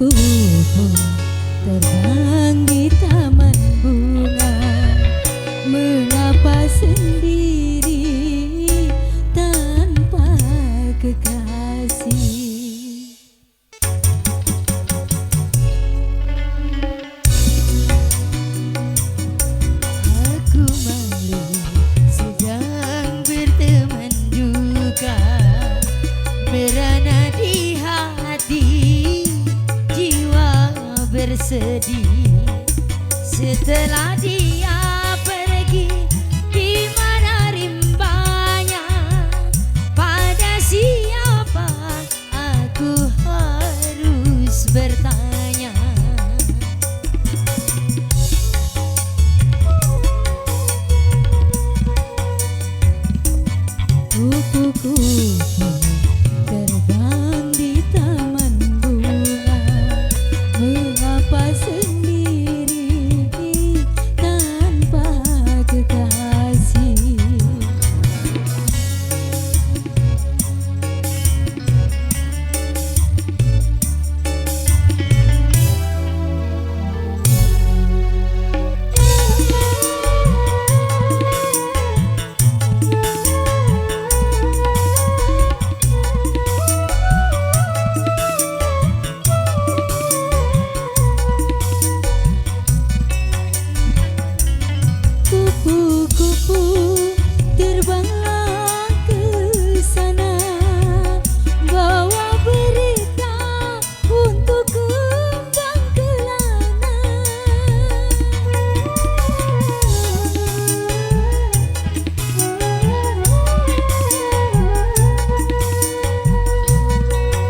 Kupu-kupu terbang di taman bunga, mengapa sendiri tanpa kekasih? Aku malu sedang berteman duka, merana di hati jiwa bersedih. Setelah dia pergi, di mana rimbanya? Pada siapa aku harus bertanya? Kupu-kupu terbang di taman bunga, mengapa sendiri tanpa kekasih? Kupu-kupu terbanglah ke sana, bawa berita untuk kembang kelana.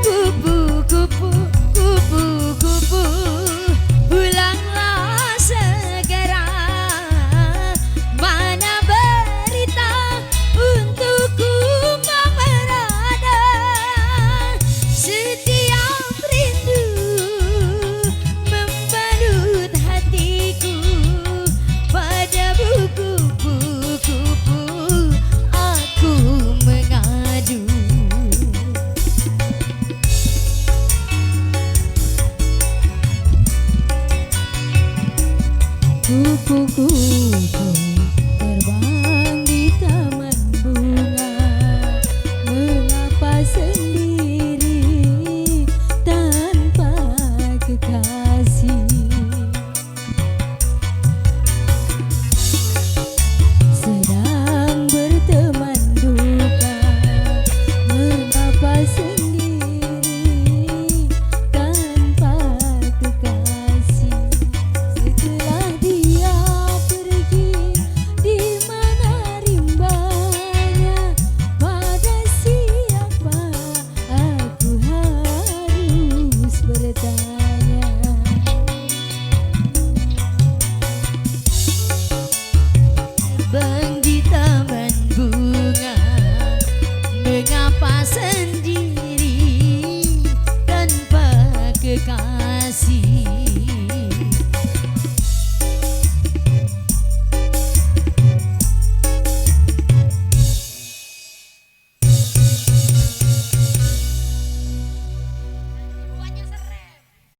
Kupu-kupu, kupu-kupu, pulanglah segera. Mana berita untuk kembang berada? Setiap rindu membalut hatiku, pada kupu-kupu aku mengadu. Kupu-kupu